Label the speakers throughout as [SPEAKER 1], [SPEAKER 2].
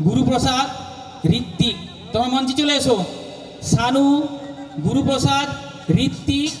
[SPEAKER 1] গুরুপ্রসাদ, ঋত্বিক। তোমার মঞ্চে চলে এসো। সানু, গুরুপ্রসাদ, ঋত্বিক।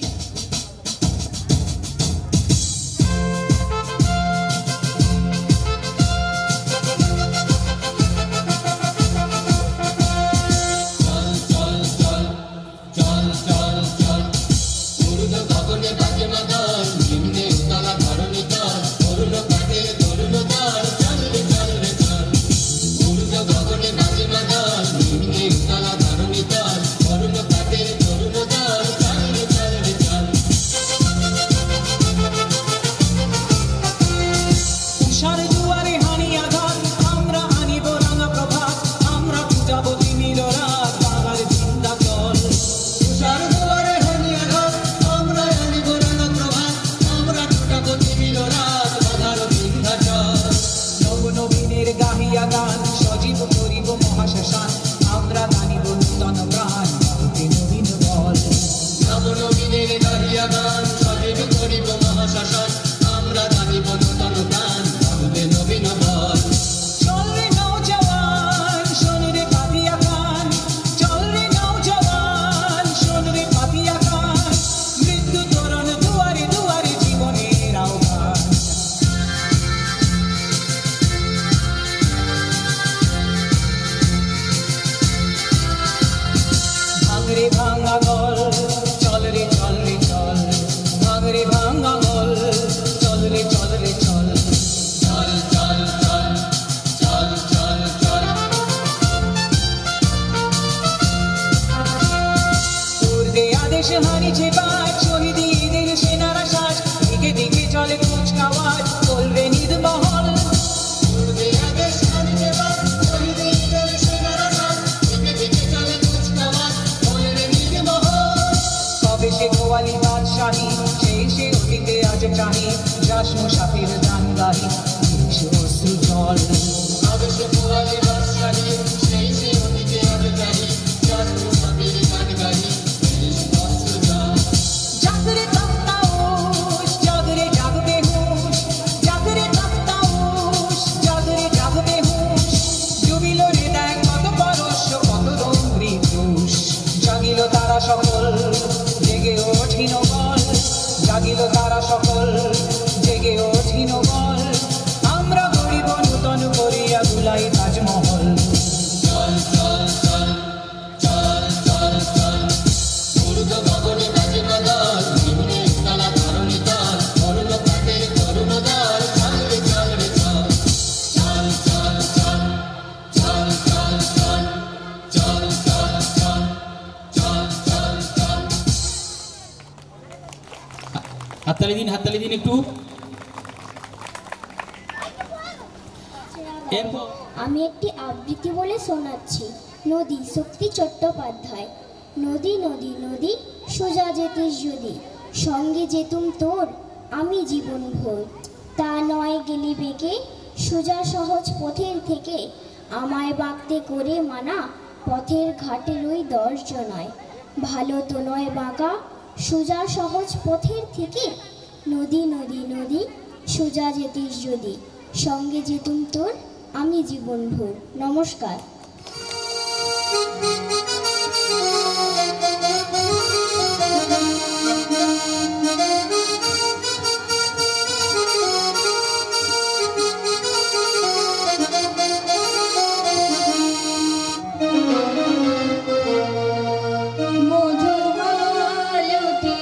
[SPEAKER 1] হাততালি দিন একটু।
[SPEAKER 2] আমি একটি আবৃত্তি বলে শোনাচ্ছি। নদী, শক্তি চট্টোপাধ্যায়। নদী নদী নদী সোজা যেতিস যদি, সঙ্গে যেতুম তোর আমি জীবন ভোর। তা নয় গেলি বেঁকে সোজা সহজ পথের থেকে, আমায় বাঁকতে করে মানা পথের ঘাটের ওই দর্শনায়। ভালো তো নয় বাঁকা সোজা সহজ পথের থেকে, নদী নদী নদী সোজা যেতিস যদি, সঙ্গে যেতুম তোর আমি জীবন ভোর। নমস্কার।
[SPEAKER 3] মধুমালতী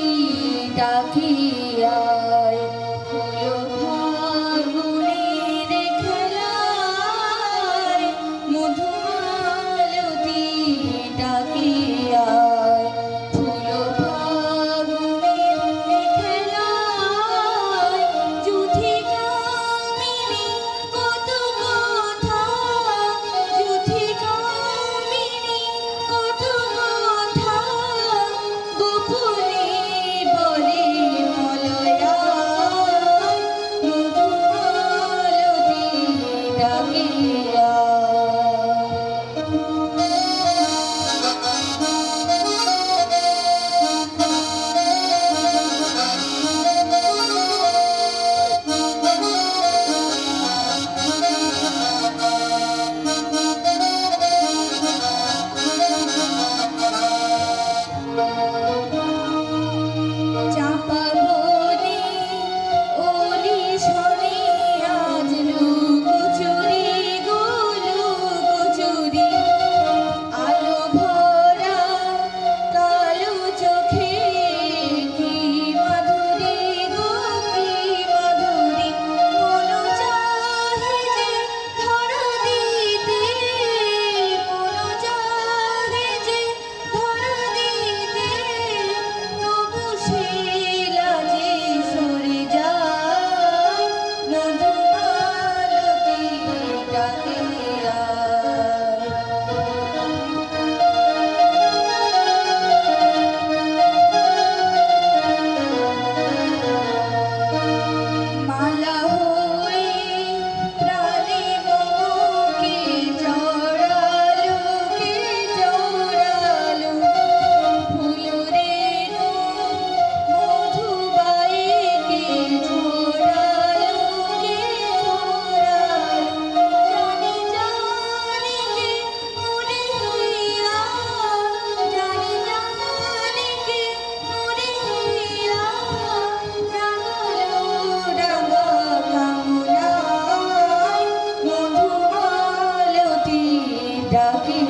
[SPEAKER 3] ডাকে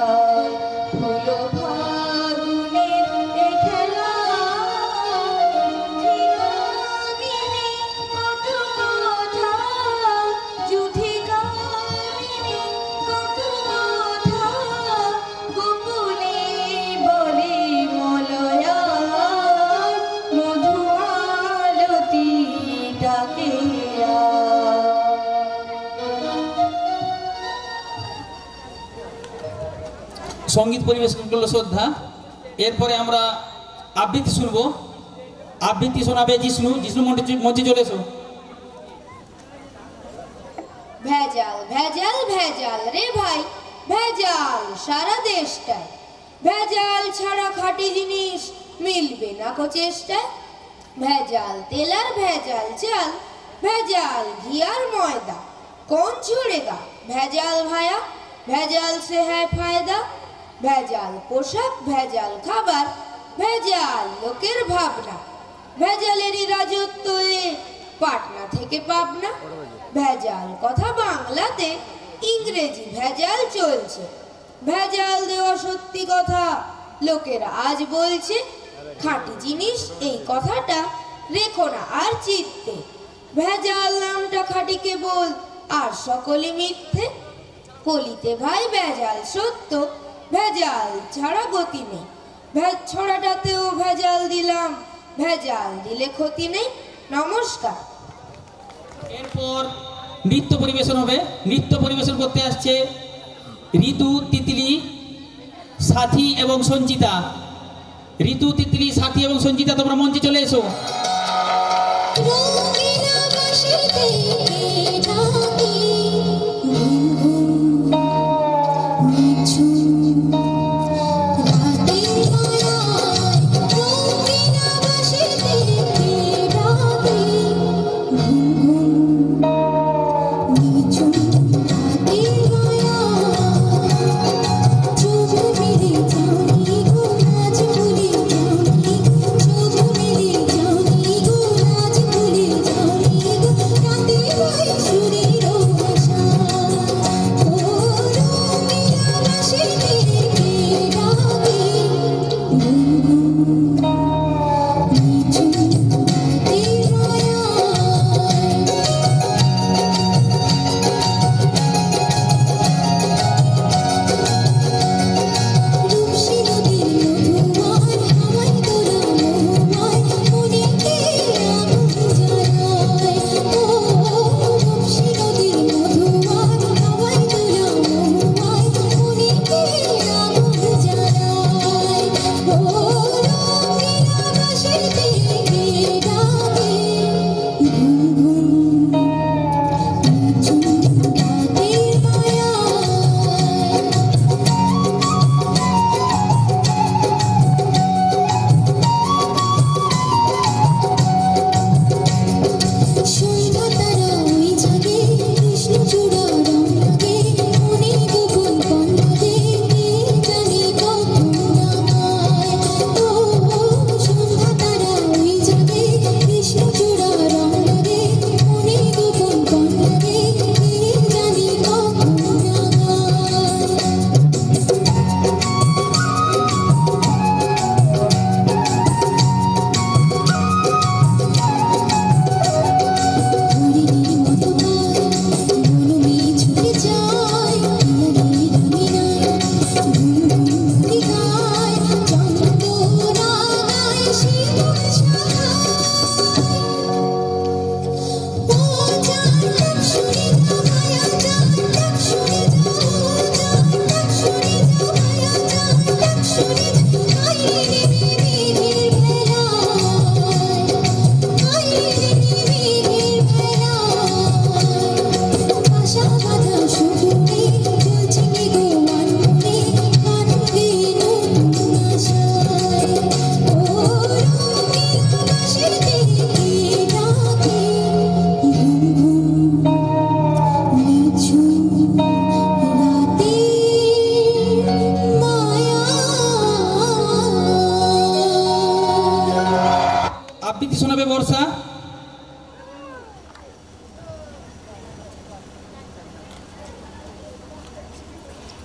[SPEAKER 3] আয়, হলো ফাগুনের এ খেলা, ঝিনামিনে কত কথা, জুথি গামিনে কত কথা, গোপনে বলে মলয়া, মধুমালতী ডাকে আয়।
[SPEAKER 1] সঙ্গীত পরিবেশন করলো শ্রদ্ধা। এরপরে আমরা আবৃত্তি শুনবো। আবৃত্তি শোনাবে জিষ্ণু। জিষ্ণু মঞ্চে চলে এসো।
[SPEAKER 3] ভেজাল ভেজাল ভেজাল রে ভাই, ভেজাল সারা দেশটায়, ভেজাল ছাড়া খাঁটি জিনিস মিলবে না কো চেষ্টায়। ভেজাল তেল আর ভেজাল চাল, ভেজাল ঘি আর ময়দা, कौन छोड़ेगा ভেজাল ভায়া, ভেজাল সে হ্যায় ফায়দা। ভেজাল পোশাক, ভেজাল খাবার, ভেজাল লোকের ভাবনা, ভেজালেরই রাজত্ব এ পাটনা থেকে পাবনা। ভেজাল কথা বাংলাতে, ইংরেজি ভেজাল চলছে, ভেজাল দেওয়া সত্যি কথা লোকেরা আজ বলছে। খাঁটি জিনিস এই কথাটা রেখো না আর চিত্তে, ভেজাল নামটা খাঁটি কেবল আর সকলে মিথ্যে। কলিতে ভাই ভেজাল সত্য, ভেজাল ছাড়া গতি নেই, ছড়াটাতেও ভেজাল দিলাম, ভেজাল দিলে ক্ষতি নেই। নমস্কার।
[SPEAKER 1] এরপর নৃত্য পরিবেশন হবে। নৃত্য পরিবেশন করতে আসছে ঋতু, তিতলি, সাথী এবং সঞ্চিতা। ঋতু, তিতলি, সাথী এবং সঞ্চিতা, তোমরা মঞ্চে চলে এসো।
[SPEAKER 4] Thank you.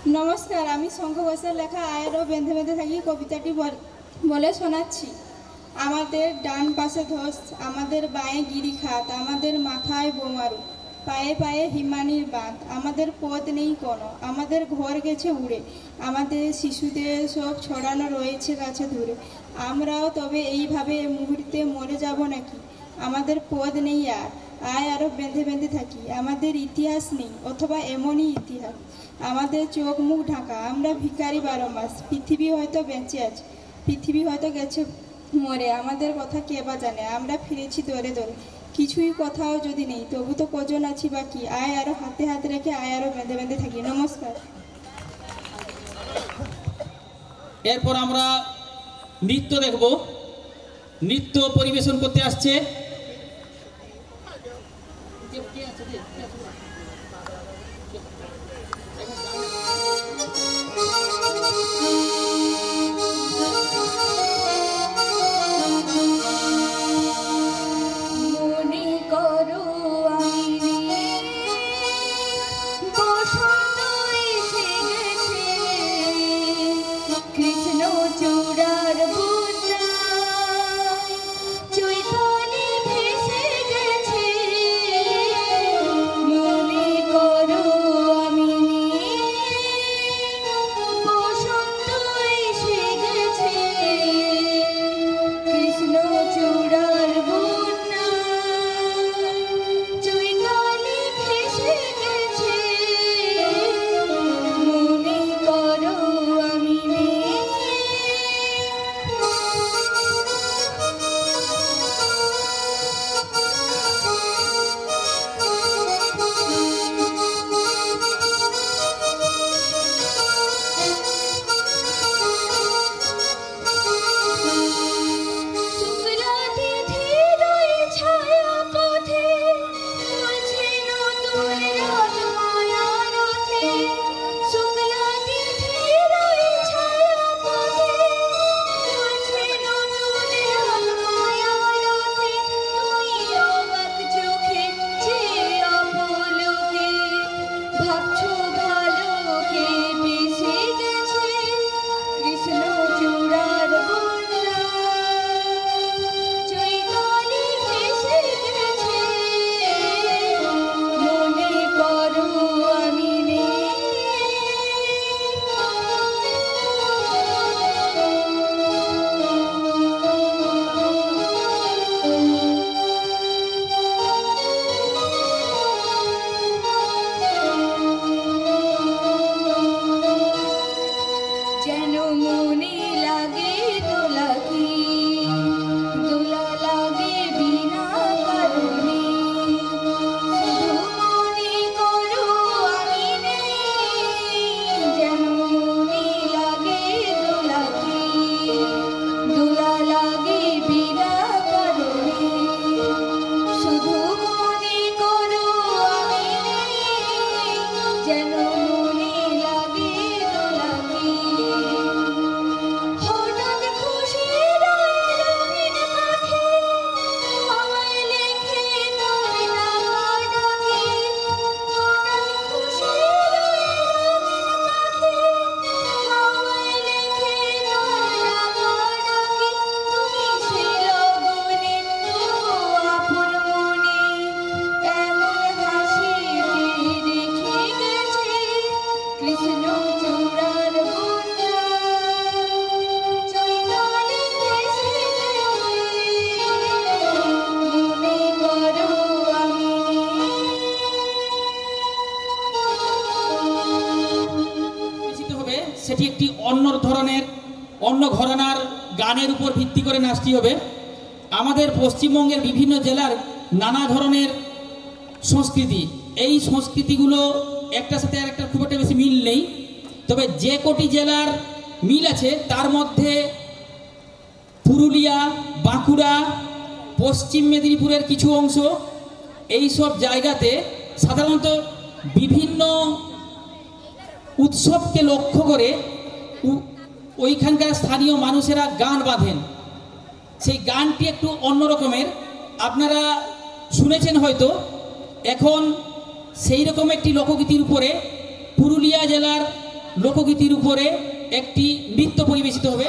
[SPEAKER 4] নমস্কার, আমি শঙ্খ ঘোষের লেখা আয়ারও বেঁধে বেঁধে থাকি কবিতাটি বলে শোনাচ্ছি। আমাদের ডান পাশে ধস, আমাদের বাঁয়ে গিরিখাত, আমাদের মাথায় বোমারু, পায়ে পায়ে হিমানির বাঁধ, আমাদের পথ নেই কোনো, আমাদের ঘর গেছে উড়ে, আমাদের শিশুদের সব ছড়ানো রয়েছে কাছে দূরে। আমরাও তবে এইভাবে এ মুহূর্তে মরে যাব নাকি? আমাদের পথ নেই আর, আয় আরও বেঁধে বেঁধে থাকি। আমাদের ইতিহাস নেই, অথবা এমনই ইতিহাস, আমাদের চোখ মুখ ঢাকা, আমরা ভিখারি 12 মাস। পৃথিবী হয়তো বেঁচে আছে, পৃথিবী হয়তো গেছে মরে, আমাদের কথা কে বা জানে। আমরা ফিরেছি দরে দরে, কিছুই কথাও যদি নেই, তবু তো কজন আছি বাকি। আয় আরও হাতে হাত রেখে, আয় আরও বেঁধে বেঁধে থাকি। নমস্কার।
[SPEAKER 1] এরপর আমরা নৃত্য দেখব। নৃত্য পরিবেশন করতে আসছে সেটি একটি অন্য ঘরানার গানের উপর ভিত্তি করে নাচটি হবে। আমাদের পশ্চিমবঙ্গের বিভিন্ন জেলার নানা ধরনের সংস্কৃতি, এই সংস্কৃতিগুলো একটার সাথে আরেকটার খুব একটা বেশি মিল নেই, তবে যে কটি জেলার মিল আছে তার মধ্যে পুরুলিয়া, বাঁকুড়া, পশ্চিম মেদিনীপুরের কিছু অংশ, এই সব জায়গাতে সাধারণত বিভিন্ন উৎসবকে লক্ষ্য করে ওইখানকার স্থানীয় মানুষেরা গান বাঁধেন। সেই গানটি একটু অন্য রকমের, আপনারা শুনেছেন হয়তো। এখন সেই রকম একটি লোকগীতির উপরে পুরুলিয়া জেলার লোকগীতির উপরে একটি নৃত্য পরিবেশিত হবে।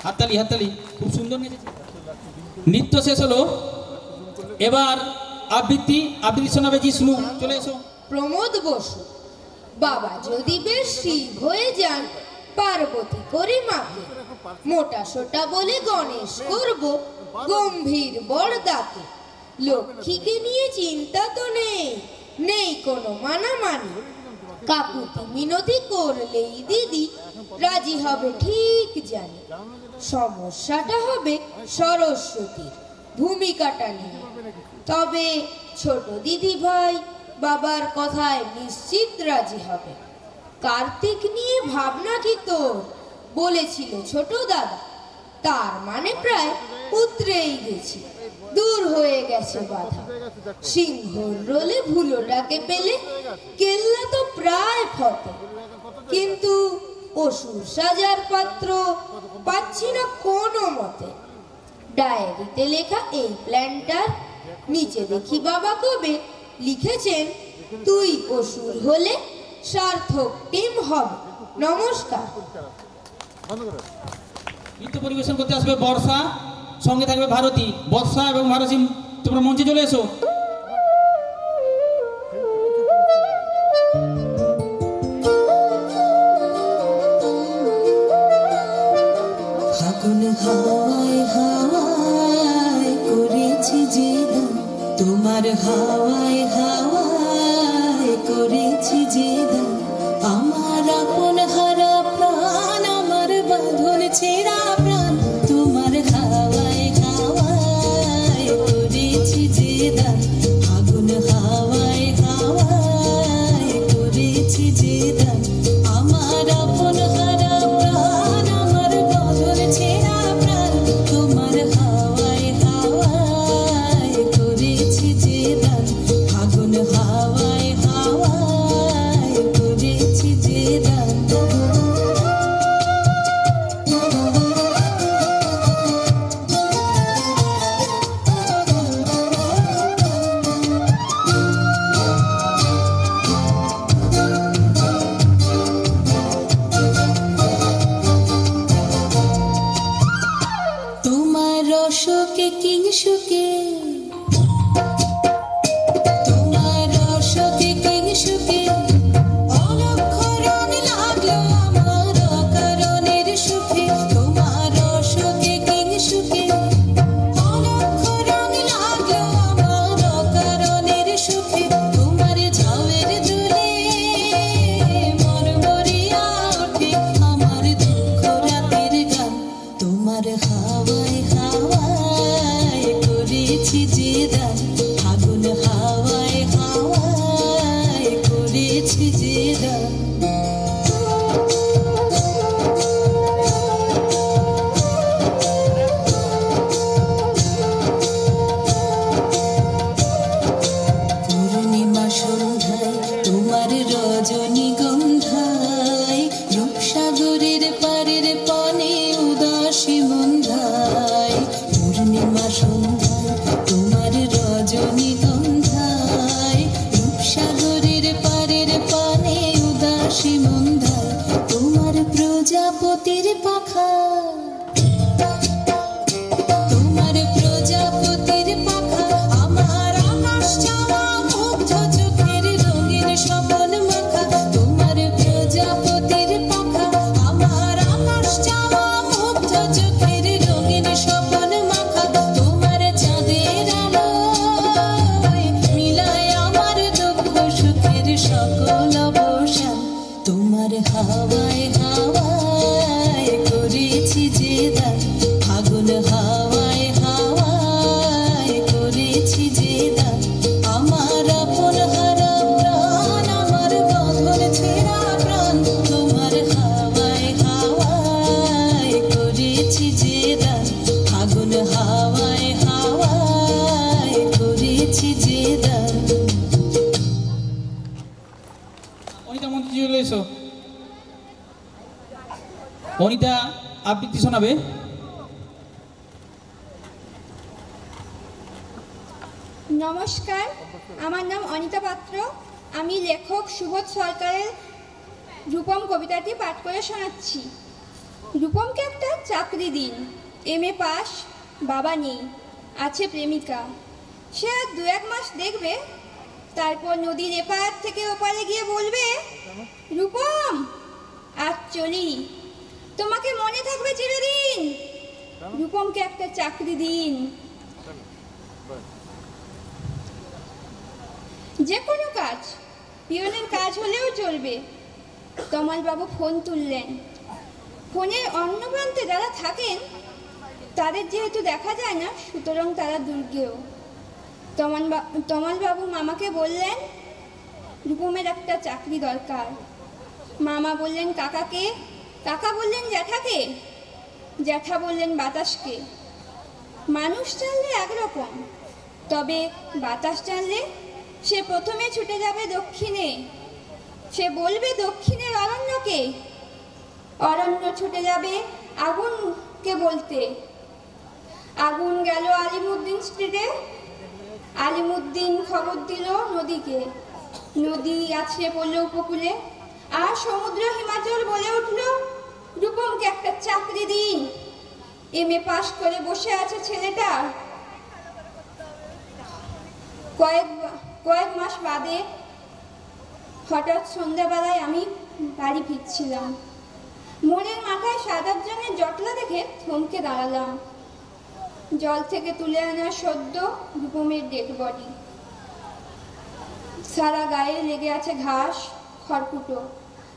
[SPEAKER 1] হাততালি হাততালি, খুব সুন্দর নেচেছে। নৃত্য শেষ হলো, এবার আবৃত্তি শোনাবে জিষ্ণু, চলে এসো।
[SPEAKER 3] প্রমোদ বসু, বাবা যদি বেশ শিব হয়ে যান, পার্বতী করে মাকে, মোটা সোটা বলে গণেশ করব, গম্ভীর বড়দাকে, লক্ষ্মীকে নিয়ে চিন্তা তো নেই, নেই কোনো মানামানি, কাকুতি মিনতি করলেই দিদি রাজি হবে ঠিক জানি। সমস্যাটা হবে সরস্বতীর ভূমিকাটা নিয়ে। তবে ছোট দিদি ভাই বাবার কথায় নিশ্চিত রাজি হবে। কার্তিক নিয়ে ভাবনা কি তোর, বলেছিল ছোট দাদা। তার মানে প্রায় উতরেই গেছি, দূর হয়ে গেছে বাধা। সিংহর রোলে ভুলোটাকে পেলে কেল্লা তো প্রায় ফতে, কিন্তু অসুর সাজার পাত্র পাচ্ছি না কোনো মতে। ডায়েরিতে লেখা এই প্ল্যানটার নিচে দেখি বাবা কবে লিখেছেন, তুই অসুর হলে সার্থক টিম হবে। নমস্কার।
[SPEAKER 1] নৃত্য পরিবেশন করতে আসবে বর্ষা, সঙ্গে থাকবে ভারতী। বর্ষা এবং ভারতী তোমরা মঞ্চে চলে এসো।
[SPEAKER 5] ফাগুন হাওয়ায় হাওয়ায় করেছি যে দান, তোমার হাওয়ায় হাওয়ায় করেছি যে দান। আমার আপন হারা প্রাণ, আমার বাঁধন ছেঁড়া প্রাণ, তোমার হাওয়ায় হাওয়ায় করেছি যে দান। ফাগুন হাওয়ায় হাওয়ায় করেছি যে দান। আমার আপন হারা প্রাণ, আমার বাঁধন ছেঁড়া প্রাণ, তোমার হাওয়ায় হাওয়ায় করেছি যে দান। ফাগুন হাওয়ায় হাওয়ায় করেছি যে দান। তোমার রসকে কিংসুকে, তোমার রসকে কিংসুকে, অলক্ষ রং লাগলো আমার অকারণের সুখে। তোমার রসকে কিংসুকে, অলক্ষ রং লাগলো আমার অকারণের সুখে। তোমার ঝাউয়ের দুলে মরমরিয়া ওঠে আমার দুঃখ রাতের গান। তোমার হাওয়ায় হাওয়ায় করেছি যে দান। ফাগুন হাওয়ায় হাওয়ায় করেছি যে দান। পূর্ণিমা সন্ধ্যায় তোমার রজনীগন্ধায়, রূপসাগরের পারের পানে উদাসী মন্ধায়। পূর্ণিমা সন্ধ্যায় তোমার রজনীগন্ধায়, রূপসাগরের পারের পানে উদাসী মন্ধায়। তোমার প্রজাপতির পাখা, তোমার প্রজাপতির পাখা, আমার আকাশ চাওয়া মুগ্ধ চোখের রঙিন স্বপন মাখা। তোমার প্রজাপতির পাখা, আমার আকাশ চাওয়া মুগ্ধ চোখের রঙিন স্বপন মাখা। তোমার চাঁদের আলোয় মিলায় আমার দুঃখ সুখের সকল অবসান। তোমার হাওয়ায় হাওয়ায় করেছি যে দান। ফাগুন হাওয়ায় হাওয়ায় করেছি যে দান। আমার আপন হারা প্রাণ, আমার বাঁধন ছেঁড়া প্রাণ, তোমার হাওয়ায় হাওয়ায় করেছি যে দান। ফাগুন হাওয়ায় হাওয়ায় করেছি যে দান।
[SPEAKER 1] অনিতা মঞ্চে চলে এসো। অনিতা আবৃত্তি শোনাবে।
[SPEAKER 4] নমস্কার, আমার নাম অনিতা পাত্র। আমি লেখক সুবোধ সরকারের রূপম কবিতাটি পাঠ করে শোনাচ্ছি। রূপমকে একটা চাকরি দিন, MA পাস, বাবা নেই, আছে প্রেমিকা। সে আর 2-1 মাস দেখবে, তারপর নদীর এপার থেকে ওপারে গিয়ে বলবে, রূপম আজ চলি, তোমাকে মনে থাকবে চিরদিন। রূপমকে একটা চাকরি দিন। যে কোনো কাজ, পিয়নের কাজ হলেও চলবে। তমালবাবু ফোন তুললেন। ফোনের অন্য প্রান্তে যারা থাকেন তাদের যেহেতু দেখা যায় না, সুতরাং তারা দুর্গেও। তমালবাবু মামাকে বললেন রূপমের একটা চাকরি দরকার। মামা বললেন কাকাকে, কাকা বললেন জ্যাঠাকে, জ্যাঠা বললেন বাতাসকে। মানুষ জানলে একরকম, তবে বাতাস জানলে সে প্রথমে ছুটে যাবে দক্ষিণে। সে বলবে দক্ষিণের অরণ্যকে, অরণ্য ছুটে যাবে আগুনকে বলতে। আগুন গেল আলিমুদ্দিন স্ট্রিটে, আলিমুদ্দিন খবর দিল নদীকে। নদী আছড়ে পড়ল উপকূলে, আর সমুদ্র হিমাচল বলে উঠল রূপমকে একটা চাকরি দিন। এমএ পাশ করে বসে আছে ছেলেটা। কয়েক মাস বাদে হঠাৎ সন্ধ্যাবেলায় আমি বাড়ি ফিরছিলাম। মোড়ের মাথায় 7-8 জনের জটলা দেখে থমকে দাঁড়ালাম। জল থেকে তুলে আনা সদ্য রূপমের ডেড বডি। সারা গায়ে লেগে আছে ঘাস, খড়কুটো।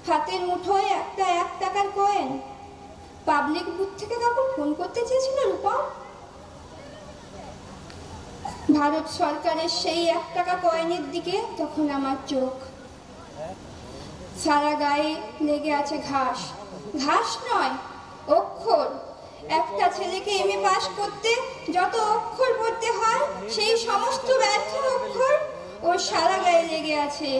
[SPEAKER 4] হাতের মুঠোয় একটা 1 টাকার কয়েন। পাবলিক বুথ থেকে কাউকে ফোন করতে চেয়েছিল রূপম। ভারত সরকারের সেই 1 টাকা কয়েনের দিকে তখন আমার চোখ। সারা গায়ে লেগে আছে ঘাস, ঘাস নয় অক্ষর। একটা ছেলেকে এমএ পাস করতে যত অক্ষর পড়তে হয়, সেই সমস্ত ব্যর্থ অক্ষর ওর সারা গায়ে লেগে আছে।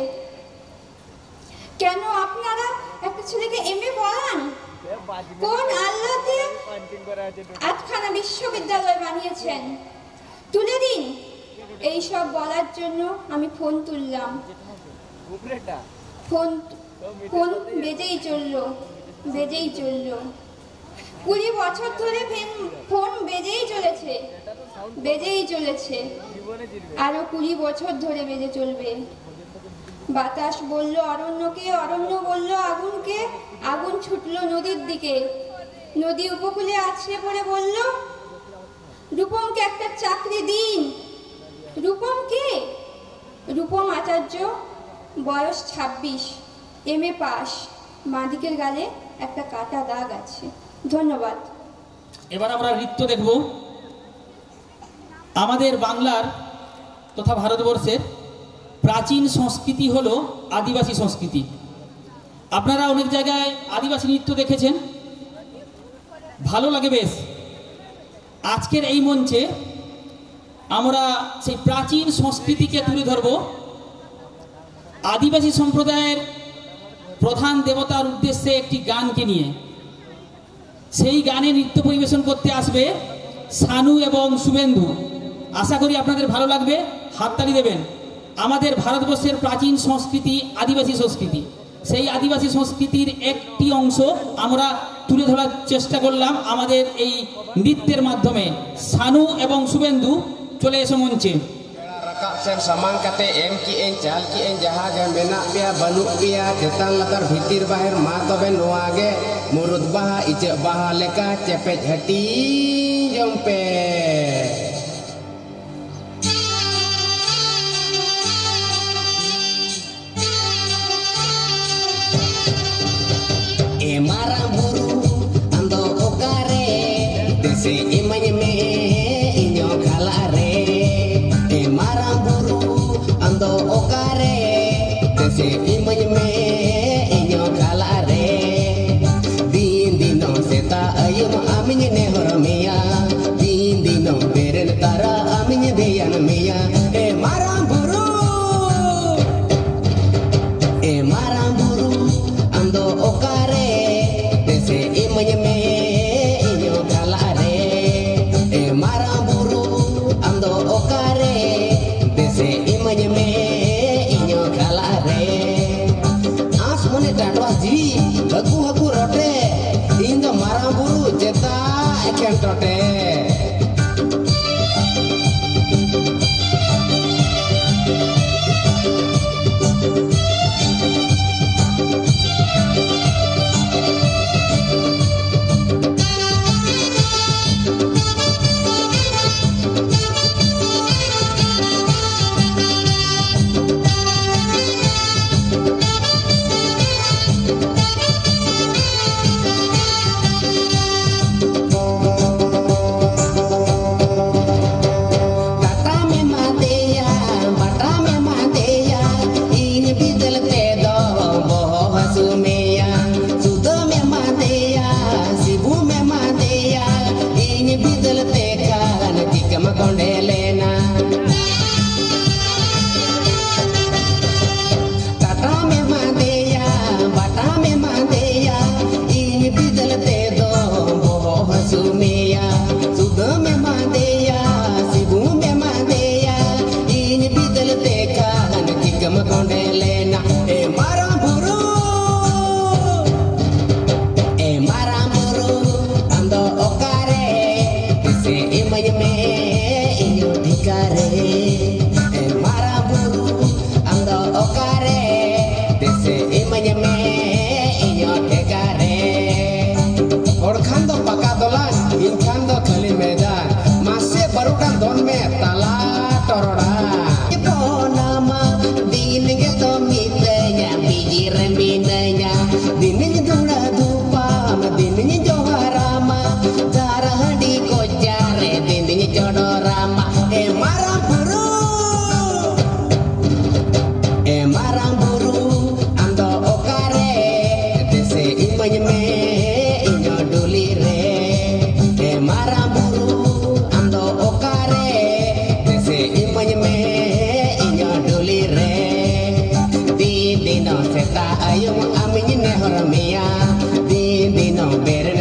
[SPEAKER 4] কেন আপনারা একটা ছেলেকে এমএ পড়ান? কোন আল্লাহ দিয়ে 8খানা বিশ্ববিদ্যালয় বানিয়েছেন? তুলে দিন। এই সব বলার জন্য আমি ফোন তুললাম। ফোন বেজেই চলল। 20 বছর ধরে ফোন বেজেই চলেছে। আরো 20 বছর ধরে বেজে চলবে। বাতাস বলল অরণ্যকে, অরণ্য বলল আগুনকে, আগুন ছুটলো নদীর দিকে। নদী উপকূলে আছড়ে পড়ে বলল রূপমকে একটা চাকরি দিন। রূপম কে? রূপম আচার্য, বয়স 26, এমএ পাস। মাদিকের গালে একটা কাটা দাগ আছে। ধন্যবাদ।
[SPEAKER 1] এবার আমরা নৃত্য দেখব। আমাদের বাংলার তথা ভারতবর্ষের প্রাচীন সংস্কৃতি হলো আদিবাসী সংস্কৃতি। আপনারা অনেক জায়গায় আদিবাসী নৃত্য দেখেছেন, ভালো লাগে বেশ। আজকের এই মঞ্চে আমরা সেই প্রাচীন সংস্কৃতিকে তুলে ধরব। আদিবাসী সম্প্রদায়ের প্রধান দেবতার উদ্দেশ্যে একটি গানকে নিয়ে। সেই গানে নৃত্য পরিবেশন করতে আসবে সানু এবং শুভেন্দু। আশা করি আপনাদের ভালো লাগবে, হাততালি দেবেন। আমাদের ভারতবর্ষের প্রাচীন সংস্কৃতি আদিবাসী সংস্কৃতি, সেই আদিবাসী সংস্কৃতির একটি অংশ আমরা তুলে ধরার চেষ্টা করলাম আমাদের এই নৃত্যের মাধ্যমে। সানু এবং শুভেন্দু চলে এসো মঞ্চে।
[SPEAKER 6] Rakak sen samang kate em ki en chal ki en jaha gan benak pia banuk pia cetan latar bhitir bahir ma tobe noage murut baha ijek baha leka cepet hati jompe e marang buru ando okare dese imanye me inyo khalare marang buru ando okare dese imanye me inyo kalare din dino seta ayum aminye ne hormiya din dino beren tara aminye deyan miya e marang buru ando okare dese imanye me inyo kalare e marang buru ando okare dese imanye me inyo kalare as mone tatwa ji haku rote indo marang buru jeta eken tote minanya dininya dula dupa dininya joharama darah di kojare dininya jodorama marang buru ando okare dese imanya me inyo dulire marang buru ando okare dese imanya me inyo dulire di dino seta ayung aminye ne horamia di dino bere